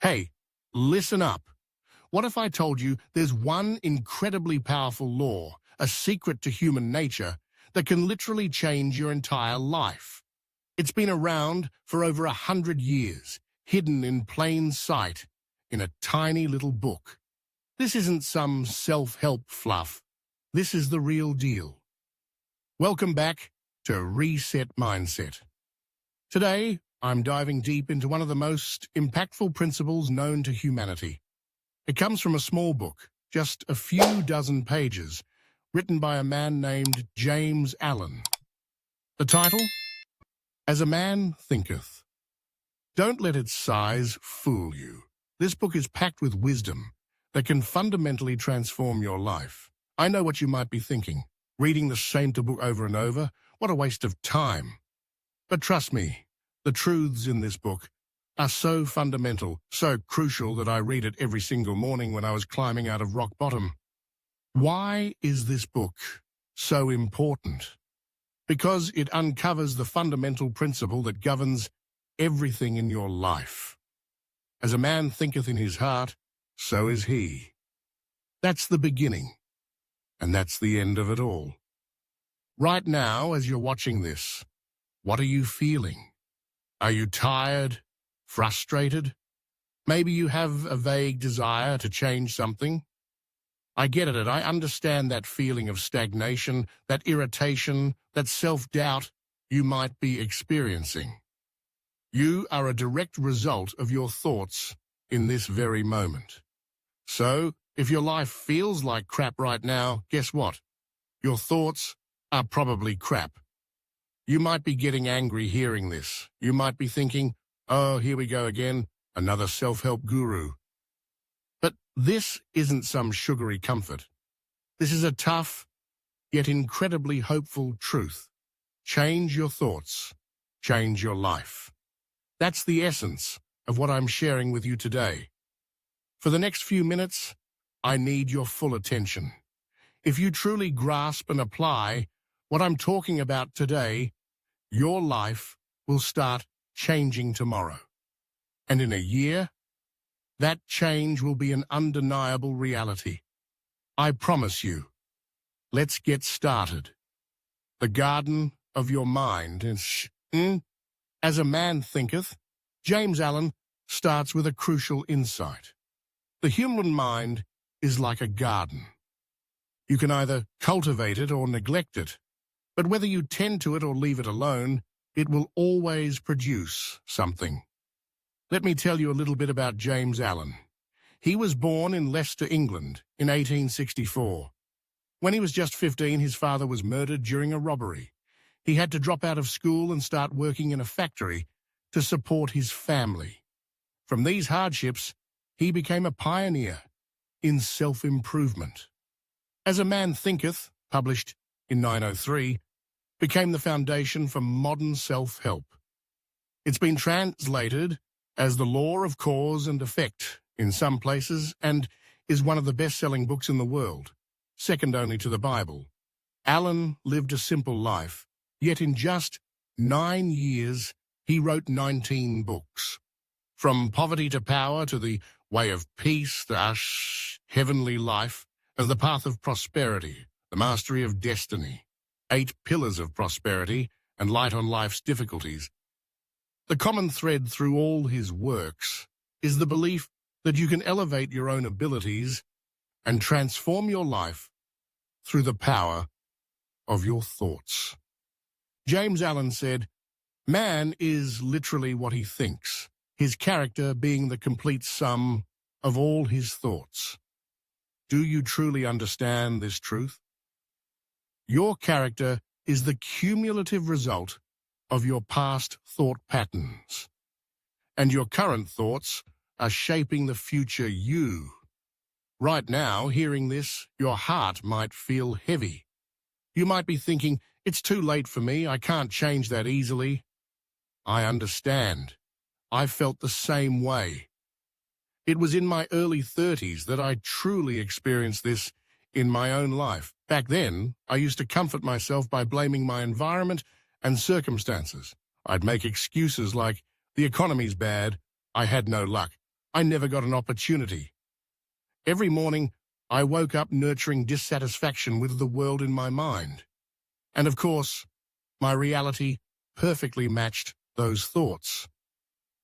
Hey, listen up. What if I told you there's one incredibly powerful law, a secret to human nature, that can literally change your entire life? It's been around for over 100 years, hidden in plain sight, in a tiny little book. This isn't some self-help fluff. This is the real deal. Welcome back to Reset Mindset. Today, I'm diving deep into one of the most impactful principles known to humanity. It comes from a small book, just a few dozen pages, written by a man named James Allen. The title? As a Man Thinketh. Don't let its size fool you. This book is packed with wisdom that can fundamentally transform your life. I know what you might be thinking. Reading the same book over and over? What a waste of time. But trust me, the truths in this book are so fundamental, so crucial that I read it every single morning when I was climbing out of rock bottom. Why is this book so important? Because it uncovers the fundamental principle that governs everything in your life. As a man thinketh in his heart, so is he. That's the beginning, and that's the end of it all. Right now, as you're watching this, what are you feeling? Are you tired? Frustrated? Maybe you have a vague desire to change something? I get it, and I understand that feeling of stagnation, that irritation, that self-doubt you might be experiencing. You are a direct result of your thoughts in this very moment. So, if your life feels like crap right now, guess what? Your thoughts are probably crap. You might be getting angry hearing this. You might be thinking, oh, here we go again, another self-help guru. But this isn't some sugary comfort. This is a tough, yet incredibly hopeful truth. Change your thoughts. Change your life. That's the essence of what I'm sharing with you today. For the next few minutes, I need your full attention. If you truly grasp and apply what I'm talking about today, your life will start changing tomorrow. And in a year, that change will be an undeniable reality. I promise you. Let's get started. The garden of your mind is... As a man thinketh, James Allen starts with a crucial insight. The human mind is like a garden. You can either cultivate it or neglect it, but whether you tend to it or leave it alone, it will always produce something. Let me tell you a little bit about James Allen. He was born in Leicester, England, in 1864. When he was just 15, his father was murdered during a robbery. He had to drop out of school and start working in a factory to support his family. From these hardships, he became a pioneer in self-improvement. As a Man Thinketh, published in 1903, became the foundation for modern self-help. It's been translated as The Law of Cause and Effect in some places and is one of the best-selling books in the world, second only to the Bible. Allen lived a simple life, yet in just 9 years, he wrote 19 books. From Poverty to Power to The Way of Peace, The Heavenly Life, and The Path of Prosperity, The Mastery of Destiny, 8 Pillars of Prosperity, and Light on Life's Difficulties. The common thread through all his works is the belief that you can elevate your own abilities and transform your life through the power of your thoughts. James Allen said, "Man is literally what he thinks, his character being the complete sum of all his thoughts." Do you truly understand this truth? Your character is the cumulative result of your past thought patterns, and your current thoughts are shaping the future you. Right now, hearing this, your heart might feel heavy. You might be thinking, it's too late for me, I can't change that easily. I understand. I felt the same way. It was in my early 30s that I truly experienced this in my own life. Back then, I used to comfort myself by blaming my environment and circumstances. I'd make excuses like, the economy's bad, I had no luck, I never got an opportunity. Every morning, I woke up nurturing dissatisfaction with the world in my mind. And of course, my reality perfectly matched those thoughts.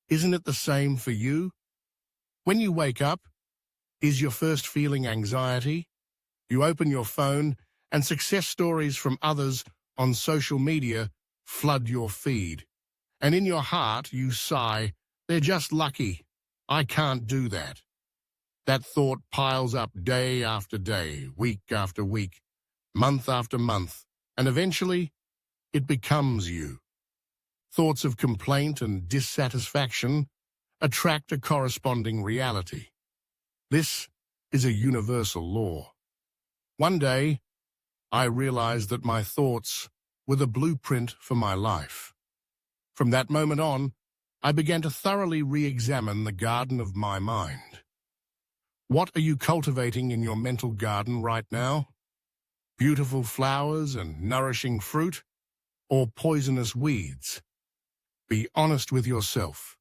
Isn't it the same for you? When you wake up, is your first feeling anxiety? You open your phone and success stories from others on social media flood your feed. And in your heart, you sigh, they're just lucky. I can't do that. That thought piles up day after day, week after week, month after month, and eventually, it becomes you. Thoughts of complaint and dissatisfaction attract a corresponding reality. This is a universal law. One day, I realized that my thoughts were the blueprint for my life. From that moment on, I began to thoroughly re-examine the garden of my mind. What are you cultivating in your mental garden right now? Beautiful flowers and nourishing fruit, or poisonous weeds? Be honest with yourself.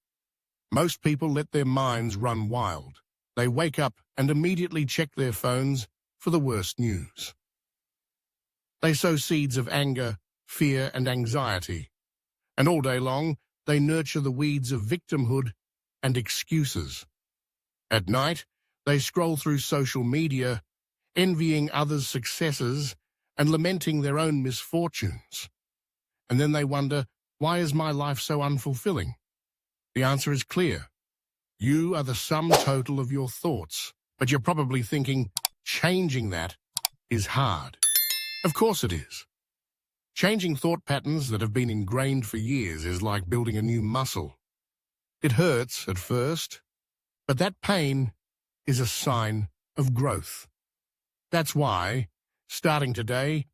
Most people let their minds run wild. They wake up and immediately check their phones for the worst news. They sow seeds of anger, fear, and anxiety. And all day long, they nurture the weeds of victimhood and excuses. At night, they scroll through social media, envying others' successes and lamenting their own misfortunes. And then they wonder, why is my life so unfulfilling? The answer is clear. You are the sum total of your thoughts, but you're probably thinking, changing that is hard. Of course it is. Changing thought patterns that have been ingrained for years is like building a new muscle. It hurts at first, but that pain is a sign of growth. That's why, starting today,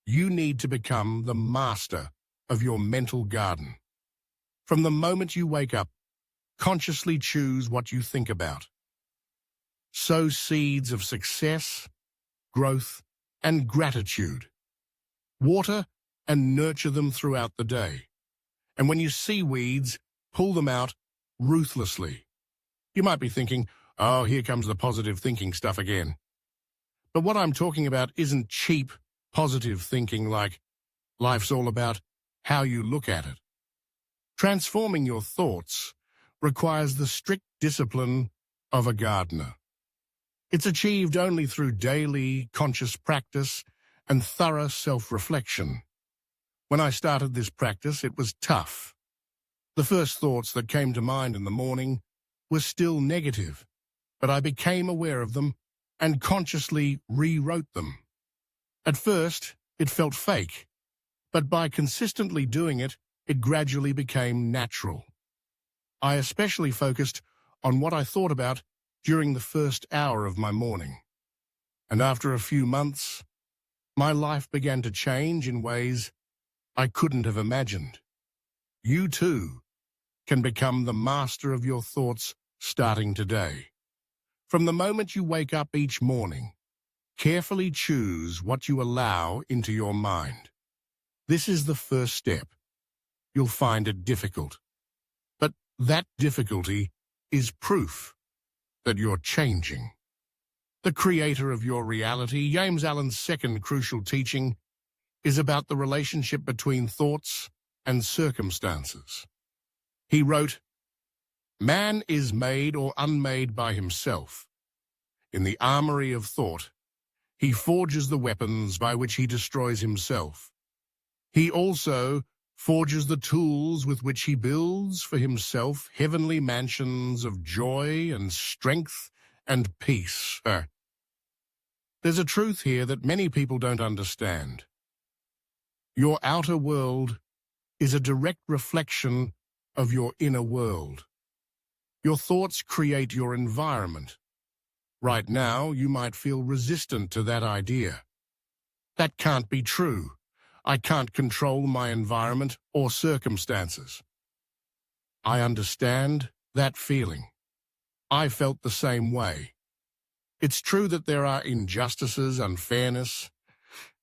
you need to become the master of your mental garden. From the moment you wake up, consciously choose what you think about. Sow seeds of success, growth, and gratitude. Water and nurture them throughout the day. And when you see weeds, pull them out ruthlessly. You might be thinking, oh, here comes the positive thinking stuff again. But what I'm talking about isn't cheap, positive thinking like life's all about how you look at it. Transforming your thoughts requires the strict discipline of a gardener. It's achieved only through daily, conscious practice and thorough self-reflection. When I started this practice, it was tough. The first thoughts that came to mind in the morning were still negative, but I became aware of them and consciously rewrote them. At first, it felt fake, but by consistently doing it, it gradually became natural. I especially focused on what I thought about during the first hour of my morning. And after a few months, my life began to change in ways I couldn't have imagined. You too can become the master of your thoughts starting today. From the moment you wake up each morning, carefully choose what you allow into your mind. This is the first step. You'll find it difficult. But that difficulty is proof that you're changing. The creator of your reality, James Allen's second crucial teaching, is about the relationship between thoughts and circumstances. He wrote, "Man is made or unmade by himself. In the armory of thought, he forges the weapons by which he destroys himself. He also forges the tools with which he builds for himself heavenly mansions of joy and strength and peace." There's a truth here that many people don't understand. Your outer world is a direct reflection of your inner world. Your thoughts create your environment. Right now, you might feel resistant to that idea. That can't be true. I can't control my environment or circumstances. I understand that feeling. I felt the same way. It's true that there are injustices, unfairness,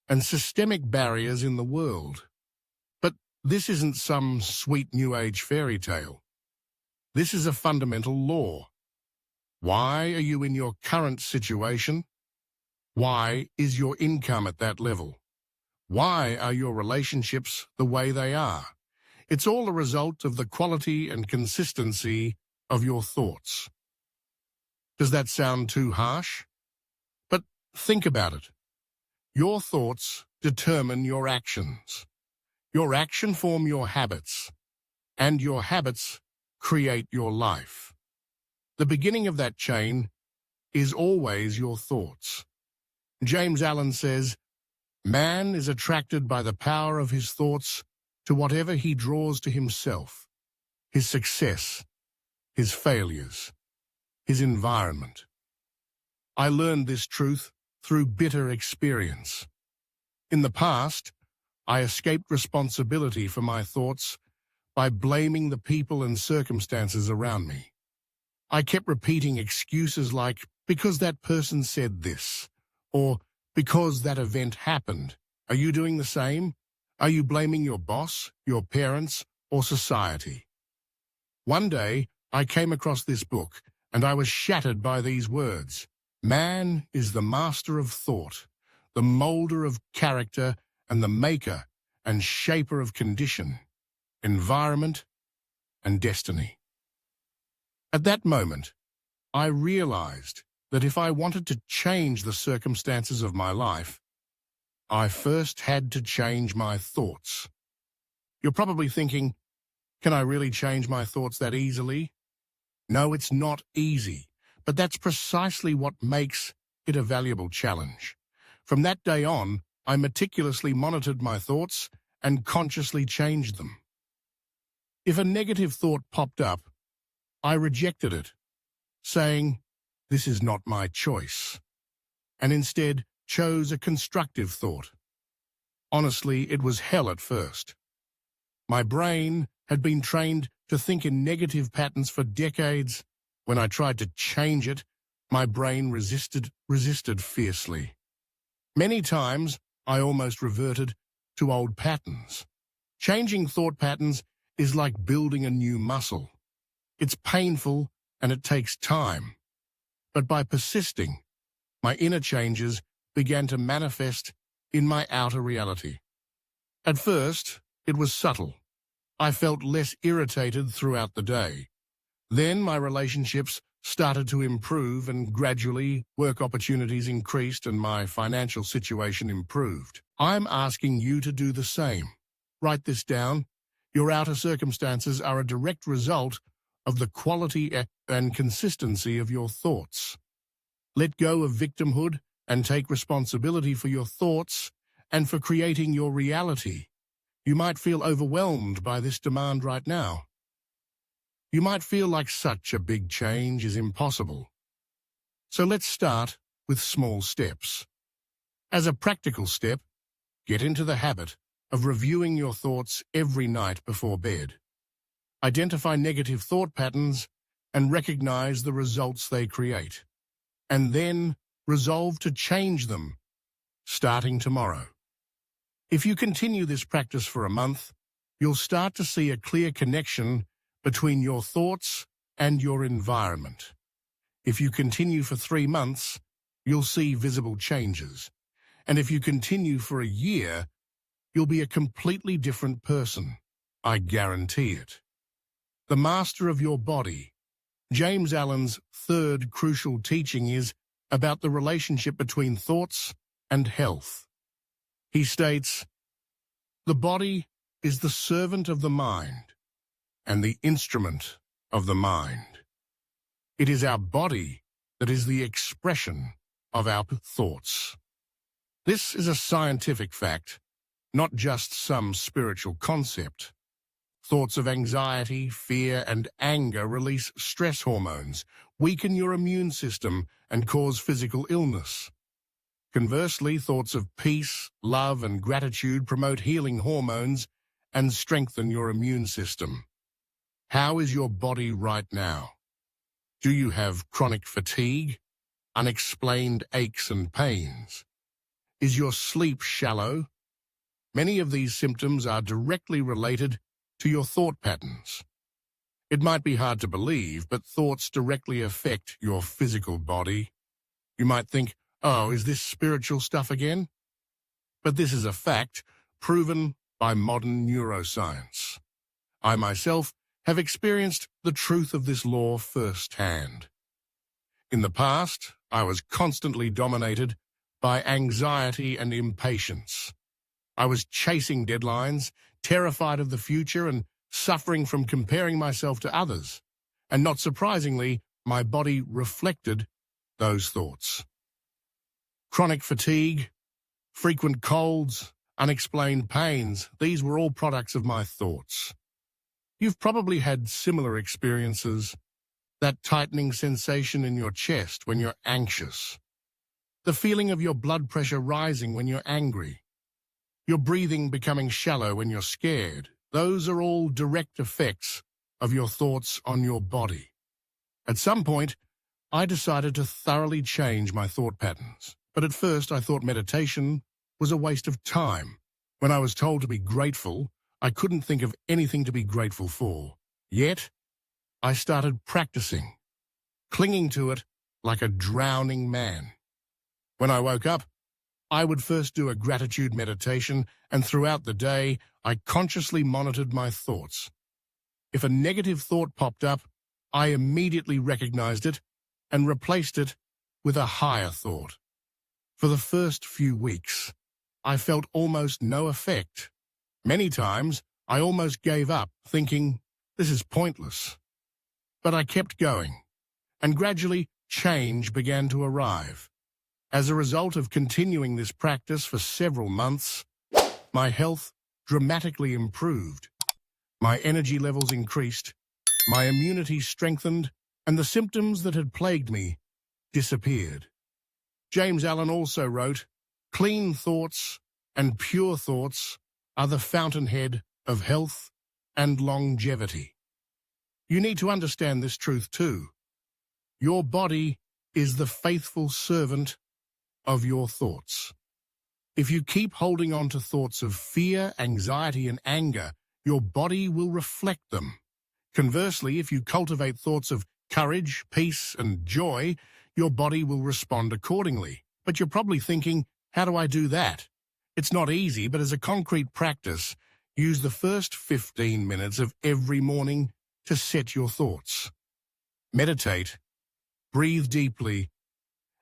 and systemic barriers in the world. But this isn't some sweet New Age fairy tale. This is a fundamental law. Why are you in your current situation? Why is your income at that level? Why are your relationships the way they are? It's all a result of the quality and consistency of your thoughts. Does that sound too harsh? But think about it. Your thoughts determine your actions. Your actions form your habits, and your habits create your life. The beginning of that chain is always your thoughts. James Allen says, "Man is attracted by the power of his thoughts to whatever he draws to himself, his success, his failures, his environment." I learned this truth through bitter experience. In the past, I escaped responsibility for my thoughts by blaming the people and circumstances around me. I kept repeating excuses like, because that person said this, or because that event happened. Are you doing the same? Are you blaming your boss, your parents, or society? One day, I came across this book, and I was shattered by these words. Man is the master of thought, the molder of character, and the maker and shaper of condition, environment, and destiny. At that moment, I realized that if I wanted to change the circumstances of my life, I first had to change my thoughts. You're probably thinking, can I really change my thoughts that easily? No, it's not easy, but that's precisely what makes it a valuable challenge. From that day on, I meticulously monitored my thoughts and consciously changed them. If a negative thought popped up, I rejected it, saying, "This is not my choice," and instead chose a constructive thought. Honestly, it was hell at first. My brain had been trained to think in negative patterns for decades. When I tried to change it, my brain resisted fiercely. Many times, I almost reverted to old patterns. Changing thought patterns is like building a new muscle. It's painful and it takes time. But by persisting, my inner changes began to manifest in my outer reality. At first, it was subtle. I felt less irritated throughout the day. Then my relationships started to improve, and gradually work opportunities increased and my financial situation improved. I'm asking you to do the same. Write this down. Your outer circumstances are a direct result of the quality and consistency of your thoughts. Let go of victimhood and take responsibility for your thoughts and for creating your reality. You might feel overwhelmed by this demand right now. You might feel like such a big change is impossible. So let's start with small steps. As a practical step, get into the habit of reviewing your thoughts every night before bed. Identify negative thought patterns and recognize the results they create. And then resolve to change them, starting tomorrow. If you continue this practice for a month, you'll start to see a clear connection between your thoughts and your environment. If you continue for 3 months, you'll see visible changes. And if you continue for a year, you'll be a completely different person. I guarantee it. The master of your body. James Allen's third crucial teaching is about the relationship between thoughts and health. He states, "The body is the servant of the mind and the instrument of the mind. It is our body that is the expression of our thoughts." This is a scientific fact, not just some spiritual concept. Thoughts of anxiety, fear, and anger release stress hormones, weaken your immune system, and cause physical illness. Conversely, thoughts of peace, love, and gratitude promote healing hormones and strengthen your immune system. How is your body right now? Do you have chronic fatigue, unexplained aches and pains? Is your sleep shallow? Many of these symptoms are directly related to your thought patterns. It might be hard to believe, but thoughts directly affect your physical body. You might think, oh, is this spiritual stuff again? But this is a fact proven by modern neuroscience. I myself have experienced the truth of this law firsthand. In the past, I was constantly dominated by anxiety and impatience. I was chasing deadlines, terrified of the future, and suffering from comparing myself to others. And not surprisingly, my body reflected those thoughts. Chronic fatigue, frequent colds, unexplained pains, these were all products of my thoughts. You've probably had similar experiences, that tightening sensation in your chest when you're anxious, the feeling of your blood pressure rising when you're angry, your breathing becoming shallow when you're scared. Those are all direct effects of your thoughts on your body. At some point, I decided to thoroughly change my thought patterns. But at first, I thought meditation was a waste of time. When I was told to be grateful, I couldn't think of anything to be grateful for. Yet, I started practicing, clinging to it like a drowning man. When I woke up, I would first do a gratitude meditation, and throughout the day, I consciously monitored my thoughts. If a negative thought popped up, I immediately recognized it and replaced it with a higher thought. For the first few weeks, I felt almost no effect. Many times, I almost gave up, thinking, this is pointless. But I kept going, and gradually change began to arrive. As a result of continuing this practice for several months, my health dramatically improved. My energy levels increased, my immunity strengthened, and the symptoms that had plagued me disappeared. James Allen also wrote, "Clean thoughts and pure thoughts are the fountainhead of health and longevity." You need to understand this truth too. Your body is the faithful servant of your thoughts. If you keep holding on to thoughts of fear, anxiety, and anger, your body will reflect them. Conversely, if you cultivate thoughts of courage, peace, and joy, your body will respond accordingly. But you're probably thinking, how do I do that? It's not easy, but as a concrete practice, use the first 15 minutes of every morning to set your thoughts. Meditate, breathe deeply,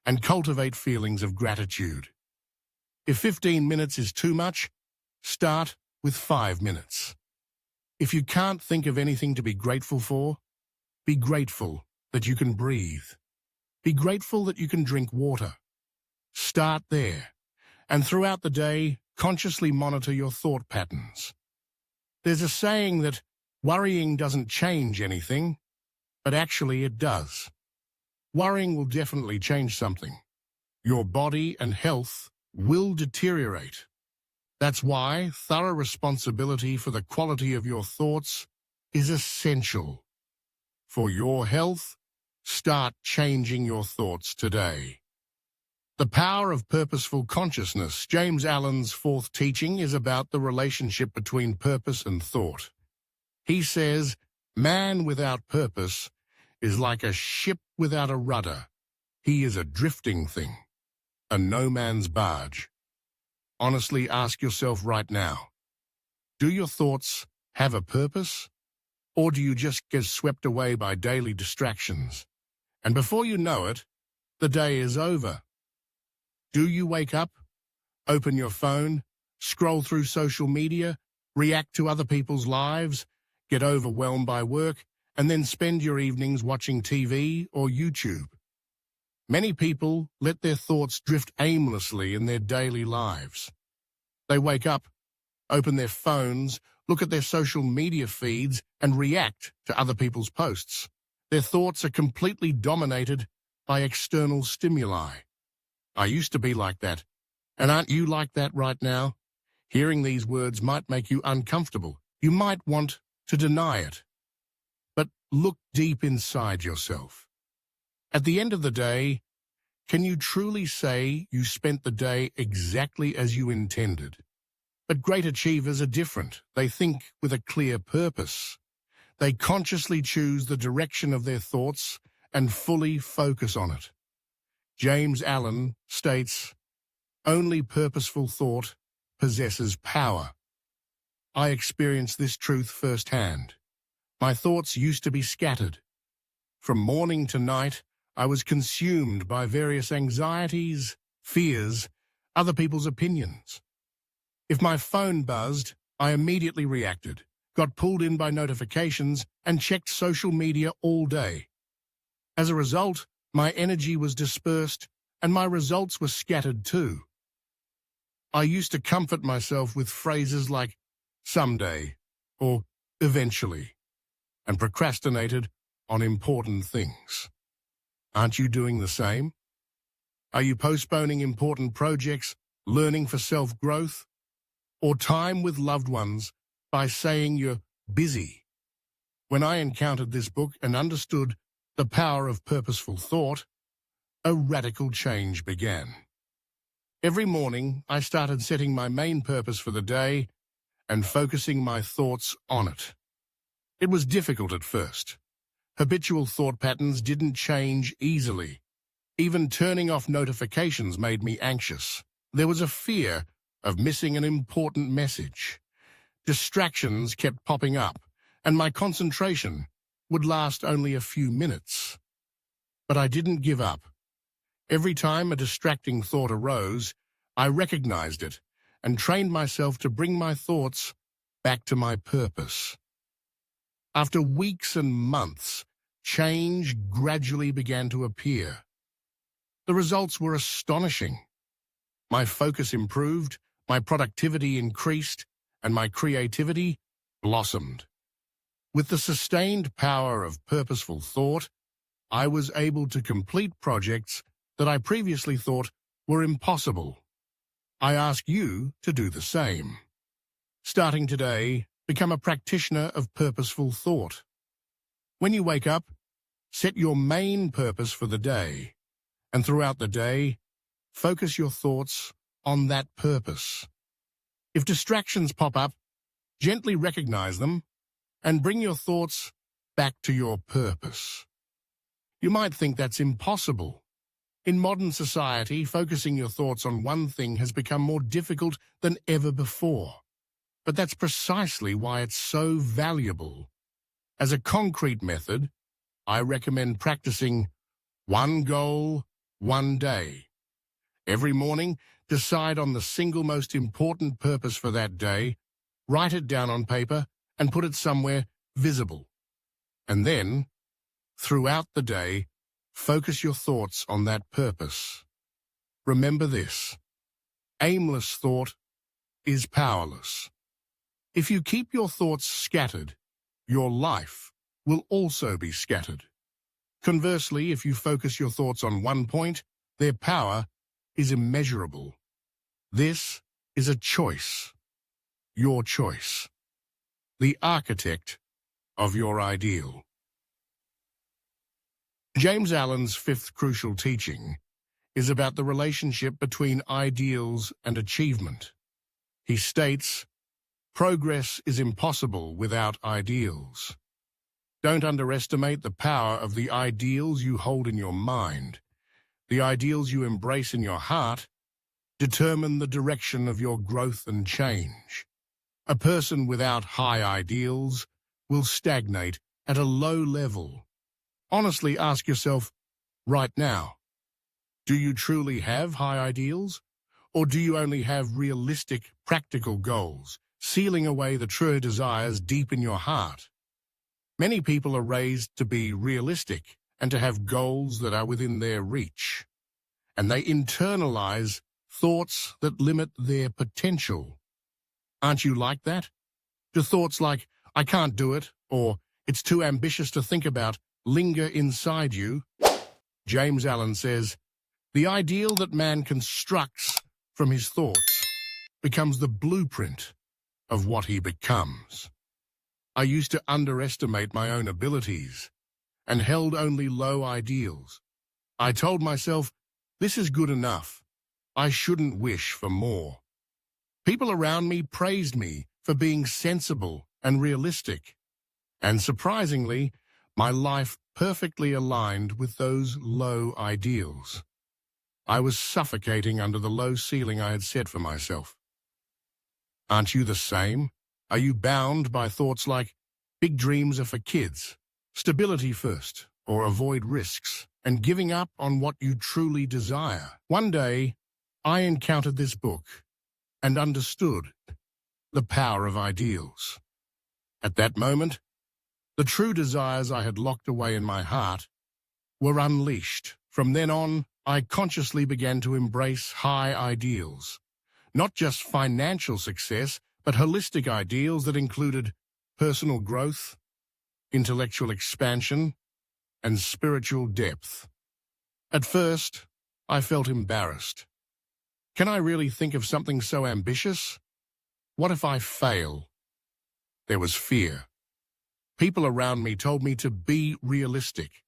and cultivate feelings of gratitude. If 15 minutes is too much, start with 5 minutes. If you can't think of anything to be grateful for, be grateful that you can breathe. Be grateful that you can drink water. Start there, and throughout the day, consciously monitor your thought patterns. There's a saying that worrying doesn't change anything, but actually it does. Worrying will definitely change something. Your body and health will deteriorate. That's why thorough responsibility for the quality of your thoughts is essential. For your health, start changing your thoughts today. The power of purposeful consciousness. James Allen's fourth teaching is about the relationship between purpose and thought. He says, man without purpose is like a ship without a rudder. He is a drifting thing, a no-man's barge. Honestly, ask yourself right now, do your thoughts have a purpose? Or do you just get swept away by daily distractions? And before you know it, the day is over. Do you wake up, open your phone, scroll through social media, react to other people's lives, get overwhelmed by work, and then spend your evenings watching TV or YouTube? Many people let their thoughts drift aimlessly in their daily lives. They wake up, open their phones, look at their social media feeds, and react to other people's posts. Their thoughts are completely dominated by external stimuli. I used to be like that. And aren't you like that right now? Hearing these words might make you uncomfortable. You might want to deny it. But look deep inside yourself. At the end of the day, can you truly say you spent the day exactly as you intended? But great achievers are different. They think with a clear purpose. They consciously choose the direction of their thoughts and fully focus on it. James Allen states, "Only purposeful thought possesses power." I experienced this truth firsthand. My thoughts used to be scattered. From morning to night, I was consumed by various anxieties, fears, other people's opinions. If my phone buzzed, I immediately reacted, got pulled in by notifications, and checked social media all day. As a result, my energy was dispersed and my results were scattered too. I used to comfort myself with phrases like someday or eventually, and procrastinated on important things. Aren't you doing the same? Are you postponing important projects, learning for self-growth, or time with loved ones by saying you're busy? When I encountered this book and understood the power of purposeful thought, a radical change began. Every morning, I started setting my main purpose for the day and focusing my thoughts on it. It was difficult at first. Habitual thought patterns didn't change easily. Even turning off notifications made me anxious. There was a fear of missing an important message. Distractions kept popping up, and my concentration would last only a few minutes. But I didn't give up. Every time a distracting thought arose, I recognized it and trained myself to bring my thoughts back to my purpose. After weeks and months, change gradually began to appear. The results were astonishing. My focus improved, my productivity increased, and my creativity blossomed. With the sustained power of purposeful thought, I was able to complete projects that I previously thought were impossible. I ask you to do the same. Starting today, become a practitioner of purposeful thought. When you wake up, set your main purpose for the day, and throughout the day, focus your thoughts on that purpose. If distractions pop up, gently recognize them and bring your thoughts back to your purpose. You might think that's impossible. In modern society, focusing your thoughts on one thing has become more difficult than ever before. But that's precisely why it's so valuable. As a concrete method, I recommend practicing one goal, one day. Every morning, decide on the single most important purpose for that day, write it down on paper, and put it somewhere visible. And then, throughout the day, focus your thoughts on that purpose. Remember this: aimless thought is powerless. If you keep your thoughts scattered, your life will also be scattered. Conversely, if you focus your thoughts on one point, their power is immeasurable. This is a choice, your choice, the architect of your ideal. James Allen's fifth crucial teaching is about the relationship between ideals and achievement. He states, "Progress is impossible without ideals." Don't underestimate the power of the ideals you hold in your mind. The ideals you embrace in your heart determine the direction of your growth and change. A person without high ideals will stagnate at a low level. Honestly ask yourself right now, do you truly have high ideals? Or do you only have realistic, practical goals, sealing away the true desires deep in your heart? Many people are raised to be realistic and to have goals that are within their reach, and they internalize thoughts that limit their potential. Aren't you like that? Do thoughts like, "I can't do it," or "it's too ambitious to think about," linger inside you? James Allen says, "The ideal that man constructs from his thoughts becomes the blueprint of what he becomes." I used to underestimate my own abilities and held only low ideals. I told myself, this is good enough. I shouldn't wish for more. People around me praised me for being sensible and realistic, And surprisingly, my life perfectly aligned with those low ideals. I was suffocating under the low ceiling I had set for myself. Aren't you the same? Are you bound by thoughts like, big dreams are for kids, stability first, or avoid risks, and giving up on what you truly desire? One day, I encountered this book and understood the power of ideals. At that moment, the true desires I had locked away in my heart were unleashed. From then on, I consciously began to embrace high ideals. Not just financial success, but holistic ideals that included personal growth, intellectual expansion, and spiritual depth. At first, I felt embarrassed. Can I really think of something so ambitious? What if I fail? There was fear. People around me told me to be realistic,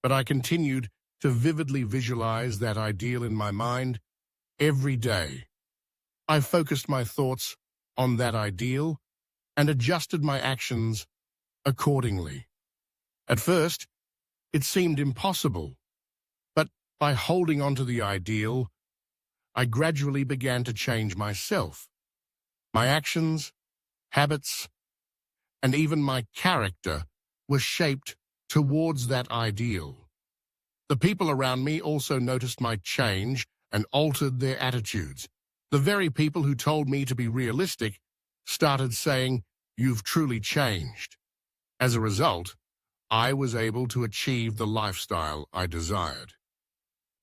but I continued to vividly visualize that ideal in my mind every day. I focused my thoughts on that ideal and adjusted my actions accordingly. At first, it seemed impossible, but by holding on to the ideal, I gradually began to change myself. My actions, habits, and even my character were shaped towards that ideal. The people around me also noticed my change and altered their attitudes. The very people who told me to be realistic started saying, "You've truly changed." As a result, I was able to achieve the lifestyle I desired.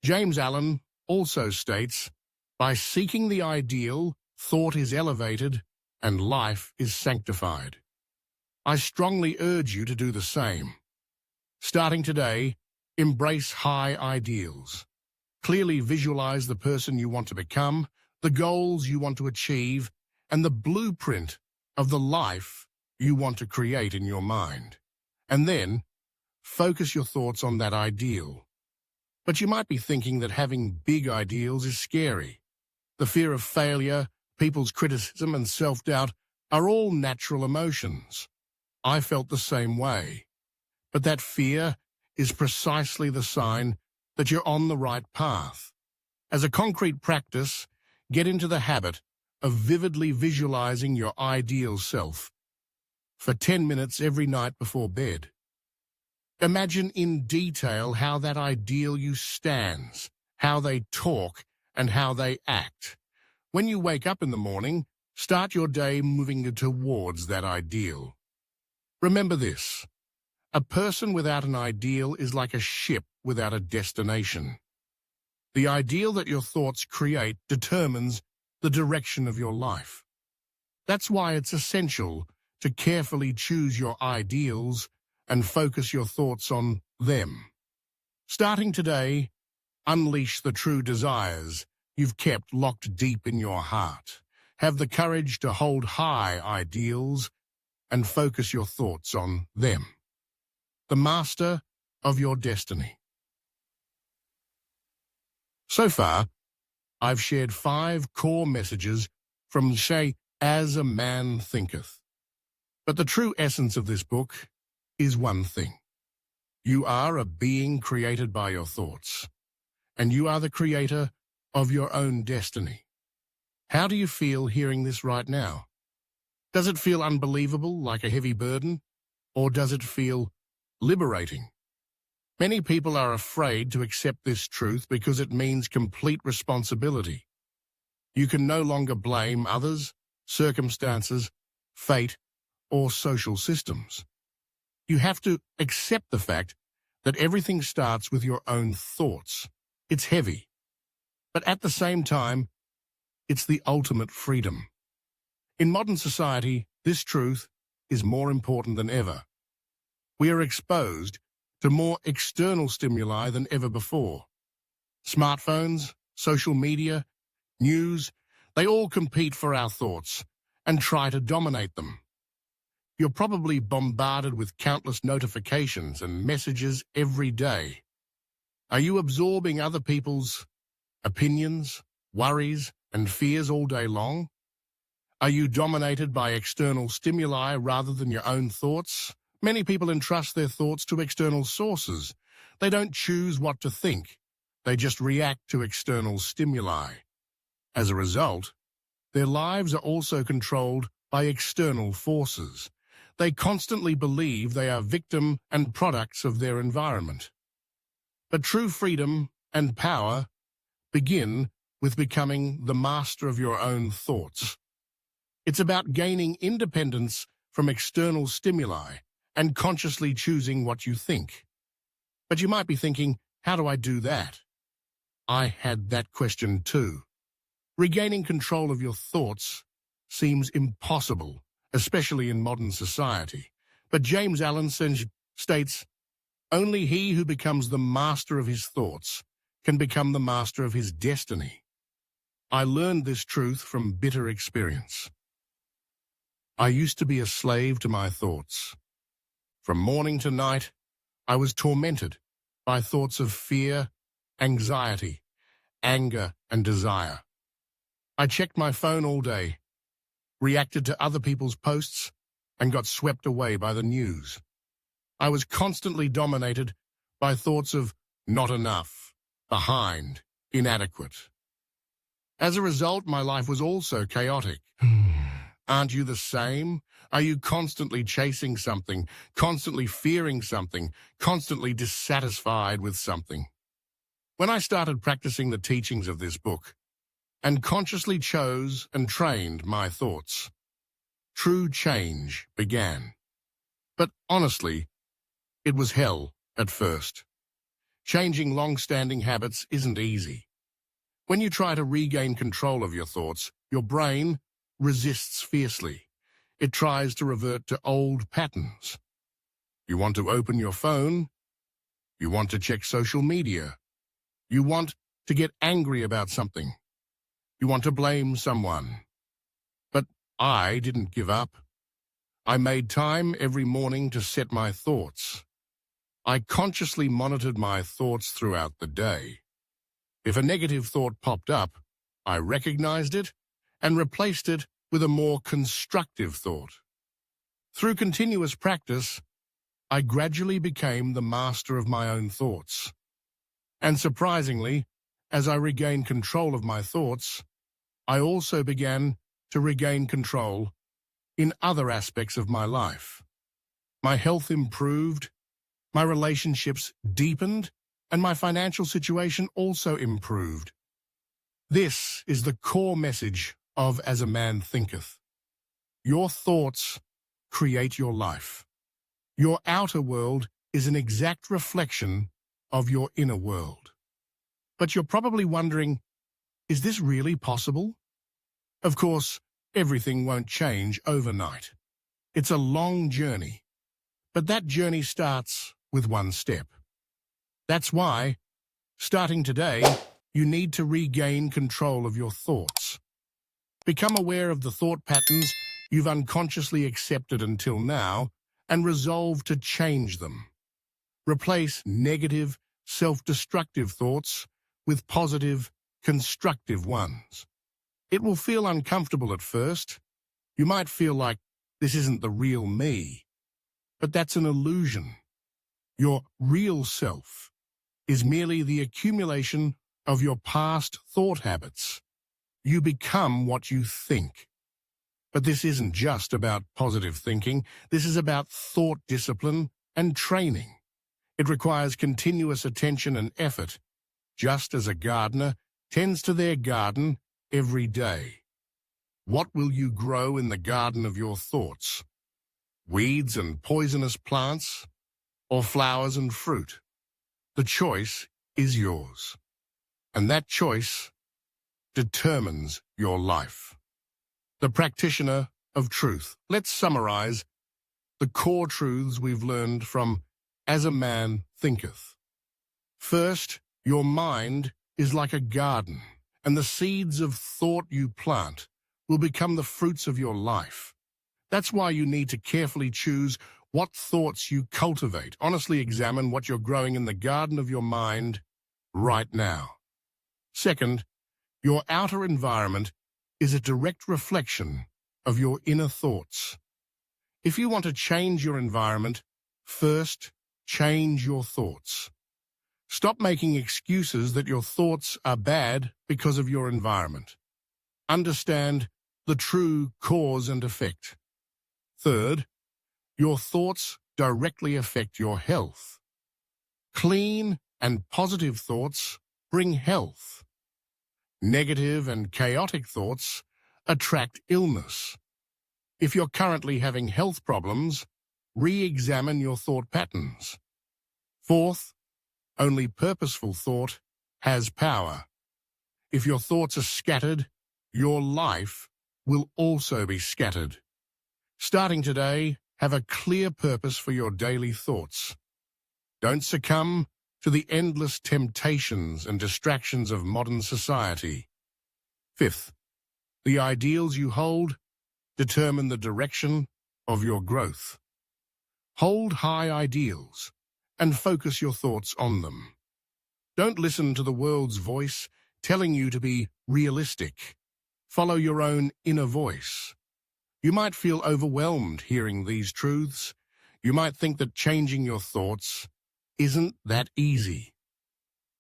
James Allen also states, "By seeking the ideal, thought is elevated and life is sanctified." I strongly urge you to do the same. Starting today, embrace high ideals. Clearly visualize the person you want to become, the goals you want to achieve, and the blueprint of the life you want to create in your mind. And then, focus your thoughts on that ideal. But you might be thinking that having big ideals is scary. The fear of failure, people's criticism, and self-doubt are all natural emotions. I felt the same way. But that fear is precisely the sign that you're on the right path. As a concrete practice, get into the habit of vividly visualizing your ideal self for 10 minutes every night before bed. Imagine in detail how that ideal you stands, how they talk, and how they act. When you wake up in the morning, start your day moving towards that ideal. Remember this: a person without an ideal is like a ship without a destination. The ideal that your thoughts create determines the direction of your life. That's why it's essential to carefully choose your ideals and focus your thoughts on them. Starting today, unleash the true desires you've kept locked deep in your heart. Have the courage to hold high ideals and focus your thoughts on them. The master of your destiny. So far, I've shared 5 core messages from Say, As a Man Thinketh. But the true essence of this book is one thing. You are a being created by your thoughts, and you are the creator of your own destiny. How do you feel hearing this right now? Does it feel unbelievable, like a heavy burden? Or does it feel liberating? Many people are afraid to accept this truth because it means complete responsibility. You can no longer blame others, circumstances, fate, or social systems. You have to accept the fact that everything starts with your own thoughts. It's heavy, but at the same time, it's the ultimate freedom. In modern society, this truth is more important than ever. We are exposed to more external stimuli than ever before. Smartphones, social media, news, they all compete for our thoughts and try to dominate them. You're probably bombarded with countless notifications and messages every day. Are you absorbing other people's opinions, worries, and fears all day long? Are you dominated by external stimuli rather than your own thoughts? Many people entrust their thoughts to external sources. They don't choose what to think. They just react to external stimuli. As a result, their lives are also controlled by external forces. They constantly believe they are victim and products of their environment. But true freedom and power begin with becoming the master of your own thoughts. It's about gaining independence from external stimuli and consciously choosing what you think. But you might be thinking, how do I do that? I had that question too. Regaining control of your thoughts seems impossible, especially in modern society. But James Allen states, only he who becomes the master of his thoughts can become the master of his destiny. I learned this truth from bitter experience. I used to be a slave to my thoughts. From morning to night, I was tormented by thoughts of fear, anxiety, anger, and desire. I checked my phone all day, reacted to other people's posts, and got swept away by the news. I was constantly dominated by thoughts of not enough, behind, inadequate. As a result, my life was also chaotic. Aren't you the same? Are you constantly chasing something, constantly fearing something, constantly dissatisfied with something? When I started practicing the teachings of this book, and consciously chose and trained my thoughts, true change began. But honestly, it was hell at first. Changing long-standing habits isn't easy. When you try to regain control of your thoughts, your brain resists fiercely. It tries to revert to old patterns. You want to open your phone. You want to check social media. You want to get angry about something. You want to blame someone. But I didn't give up. I made time every morning to set my thoughts. I consciously monitored my thoughts throughout the day. If a negative thought popped up, I recognized it and replaced it with a more constructive thought. Through continuous practice, I gradually became the master of my own thoughts. And surprisingly, as I regained control of my thoughts, I also began to regain control in other aspects of my life. My health improved, my relationships deepened, and my financial situation also improved. This is the core message of As a Man Thinketh. Your thoughts create your life. Your outer world is an exact reflection of your inner world. But you're probably wondering, is this really possible? Of course, everything won't change overnight. It's a long journey, but that journey starts with one step. That's why, starting today, you need to regain control of your thoughts. Become aware of the thought patterns you've unconsciously accepted until now and resolve to change them. Replace negative, self-destructive thoughts with positive, constructive ones. It will feel uncomfortable at first. You might feel like this isn't the real me, but that's an illusion. Your real self is merely the accumulation of your past thought habits. You become what you think. But this isn't just about positive thinking. This is about thought discipline and training. It requires continuous attention and effort, just as a gardener tends to their garden every day. What will you grow in the garden of your thoughts? Weeds and poisonous plants, or flowers and fruit? The choice is yours. And that choice determines your life. The practitioner of truth. Let's summarize the core truths we've learned from As a Man Thinketh. First, your mind is like a garden, and the seeds of thought you plant will become the fruits of your life. That's why you need to carefully choose what thoughts you cultivate. Honestly examine what you're growing in the garden of your mind right now. Second, your outer environment is a direct reflection of your inner thoughts. If you want to change your environment, First, change your thoughts. Stop making excuses that your thoughts are bad because of your environment. Understand the true cause and effect. Third, your thoughts directly affect your health. Clean and positive thoughts bring health. Negative and chaotic thoughts attract illness. If you're currently having health problems, re-examine your thought patterns. Fourth, only purposeful thought has power. If your thoughts are scattered, your life will also be scattered. Starting today, have a clear purpose for your daily thoughts. Don't succumb to the endless temptations and distractions of modern society. Fifth, the ideals you hold determine the direction of your growth. Hold high ideals and focus your thoughts on them. Don't listen to the world's voice telling you to be realistic. Follow your own inner voice. You might feel overwhelmed hearing these truths. You might think that changing your thoughts isn't that easy.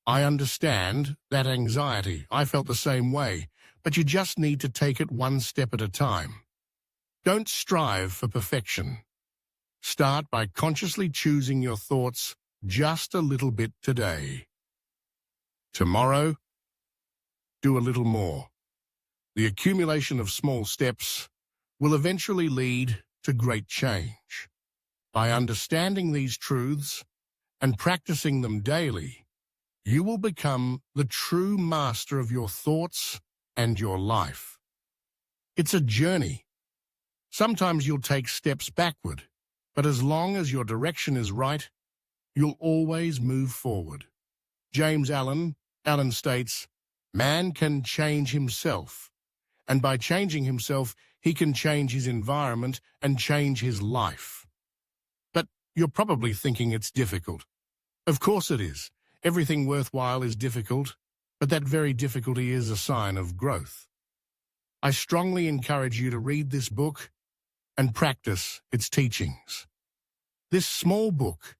I understand that anxiety. I felt the same way, but you just need to take it one step at a time. Don't strive for perfection. Start by consciously choosing your thoughts just a little bit today. Tomorrow, do a little more. The accumulation of small steps will eventually lead to great change. By understanding these truths and practicing them daily, you will become the true master of your thoughts and your life. It's a journey. Sometimes you'll take steps backward, but as long as your direction is right, you'll always move forward. James Allen states, "Man can change himself, and by changing himself, he can change his environment and change his life." But you're probably thinking it's difficult. Of course it is. Everything worthwhile is difficult, but that very difficulty is a sign of growth. I strongly encourage you to read this book and practice its teachings. This small book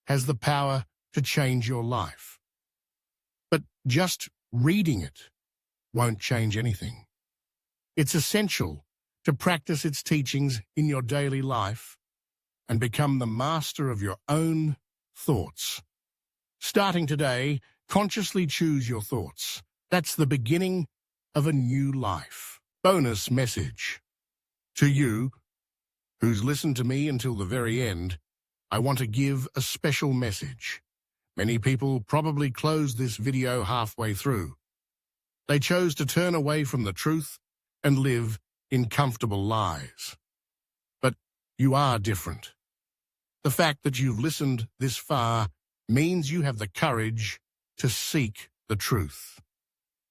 has the power to change your life. But just reading it won't change anything. It's essential to practice its teachings in your daily life and become the master of your own thoughts. Starting today, consciously choose your thoughts. That's the beginning of a new life. Bonus message. To you, who's listened to me until the very end, I want to give a special message. Many people probably closed this video halfway through. They chose to turn away from the truth and live in comfortable lies. But you are different. The fact that you've listened this far means you have the courage to seek the truth.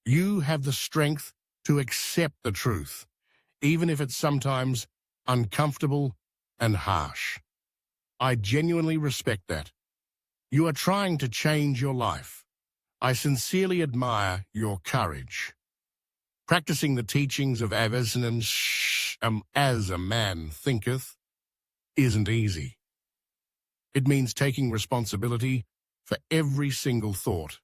You have the strength to accept the truth, even if it's sometimes uncomfortable and harsh. I genuinely respect that. You are trying to change your life. I sincerely admire your courage. Practicing the teachings of As a man thinketh isn't easy. It means taking responsibility for every single thought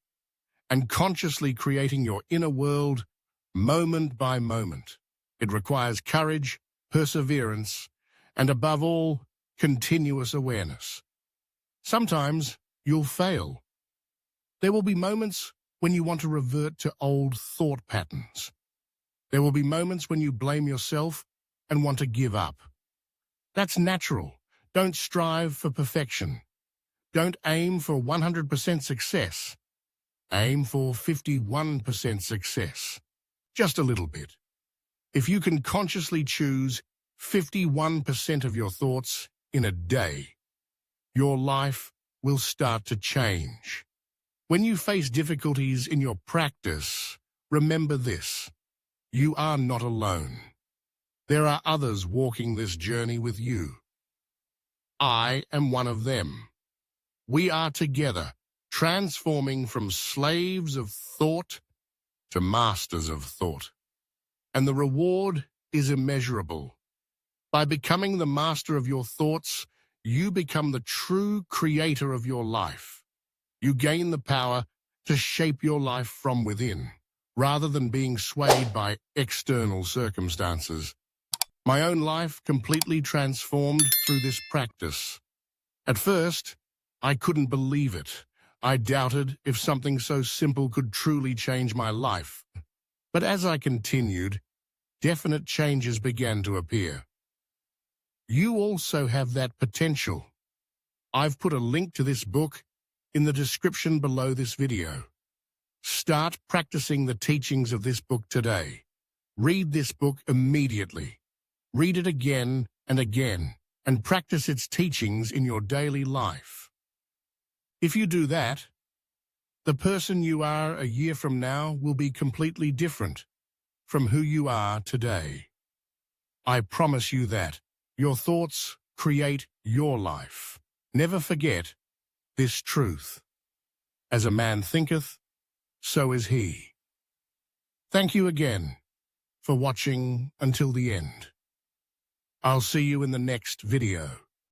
and consciously creating your inner world moment by moment. It requires courage, perseverance, and above all, continuous awareness. Sometimes you'll fail. There will be moments when you want to revert to old thought patterns. There will be moments when you blame yourself and want to give up. That's natural. Don't strive for perfection. Don't aim for 100% success. Aim for 51% success. Just a little bit. If you can consciously choose 51% of your thoughts in a day, your life will start to change. When you face difficulties in your practice, remember this: you are not alone. There are others walking this journey with you. I am one of them. We are together, transforming from slaves of thought to masters of thought. And the reward is immeasurable. By becoming the master of your thoughts, you become the true creator of your life. You gain the power to shape your life from within, rather than being swayed by external circumstances. My own life completely transformed through this practice. At first, I couldn't believe it. I doubted if something so simple could truly change my life. But as I continued, definite changes began to appear. You also have that potential. I've put a link to this book in the description below this video. Start practicing the teachings of this book today. Read this book immediately. Read it again and again, and practice its teachings in your daily life. If you do that, the person you are a year from now will be completely different from who you are today. I promise you that. Your thoughts create your life. Never forget this truth. As a man thinketh, so is he. Thank you again for watching until the end. I'll see you in the next video.